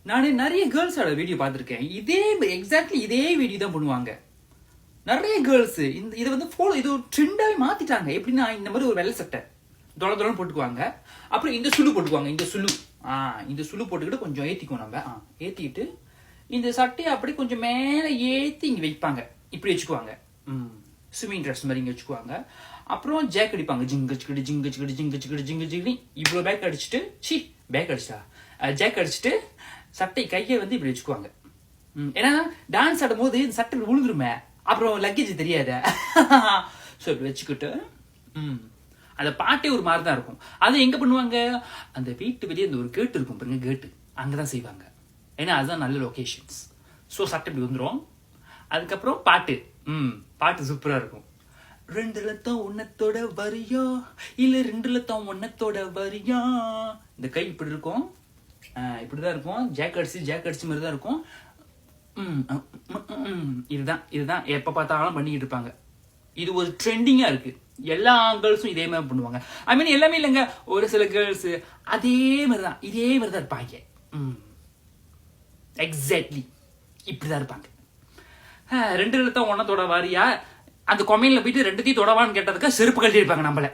நான் நிறைய கேர்ள்ஸோட வீடியோ பார்த்துருக்கேன். எக்ஸாக்ட்லி இதே வீடியோ தான் பண்ணுவாங்க நிறைய கேர்ள்ஸ். இதை வந்து இது ஒரு ட்ரெண்டாவே மாத்திட்டாங்க. எப்படின்னா இந்த மாதிரி ஒரு வெள்ளை சட்டை தொலைன்னு போட்டுக்குவாங்க, அப்புறம் இந்த சுழு போட்டுக்குவாங்க. இந்த சுழு போட்டுக்கிட்டு கொஞ்சம் ஏத்திக்குவோம். நம்ம ஏத்திக்கிட்டு இந்த சட்டையை அப்படி கொஞ்சம் மேல ஏத்தி இங்க வைப்பாங்க. இப்படி வச்சுக்குவாங்க. ஸ்விமிங் ட்ரெஸ் மாதிரி இங்க வச்சுக்குவாங்க. அப்புறம் ஜேக் அடிப்பாங்க. ஜிங்கு இவ்வளவு பேக் அடிச்சுட்டு ஜேக் அடிச்சுட்டு சட்டை கையை வந்து இப்படி வச்சுக்குவாங்க. ஏன்னா டான்ஸ் ஆடும் போது இந்த சட்டை விழுந்துருமே, அப்புறம் லக்கேஜ் தெரியாத. ஸோ இப்படி வச்சுக்கிட்டு அந்த பாட்டே ஒரு மாதிரி தான் இருக்கும். அது எங்க பண்ணுவாங்க, அந்த வீட்டு வெளியே அந்த ஒரு கேட்டு இருக்கும் பாருங்க, கேட்டு அங்கதான் செய்வாங்க. ஏன்னா அதுதான் நல்ல லொகேஷன்ஸ். ஸோ சட்டை இப்படி வந்துடும். அதுக்கப்புறம் பாட்டு சூப்பரா இருக்கும். 2 லட்சம் உன்னத்தோட வரியா இல்ல 2 லட்சம் உன்னத்தோட வரியா. இந்த கை இப்படி இருக்கும், இப்படிதான் இருக்கும். ஜேக் அடிச்சு மாதிரி தான் இருக்கும். இதுதான் எப்ப பார்த்தாலும் பண்ணிக்கிட்டு இருப்பாங்க. இது ஒரு ட்ரெண்டிங்கா இருக்கு. எல்லா கேர்ள்ஸும் இதே மாதிரி பண்ணுவாங்க. ஐ மீன் எல்லாமே இல்லைங்க, ஒரு சில கேர்ள்ஸ் இதே மாதிரிதான் இருப்பாங்க. எக்ஸாக்ட்லி இப்படிதான் இருப்பாங்க. 2 லட்சம் ஒன்னத்தோட வாரியா அந்த கொமையில போயிட்டு 2த்தையும் தொடவான்னு கேட்டதுக்கு செருப்பு கழட்டி இருப்பாங்க நம்மள.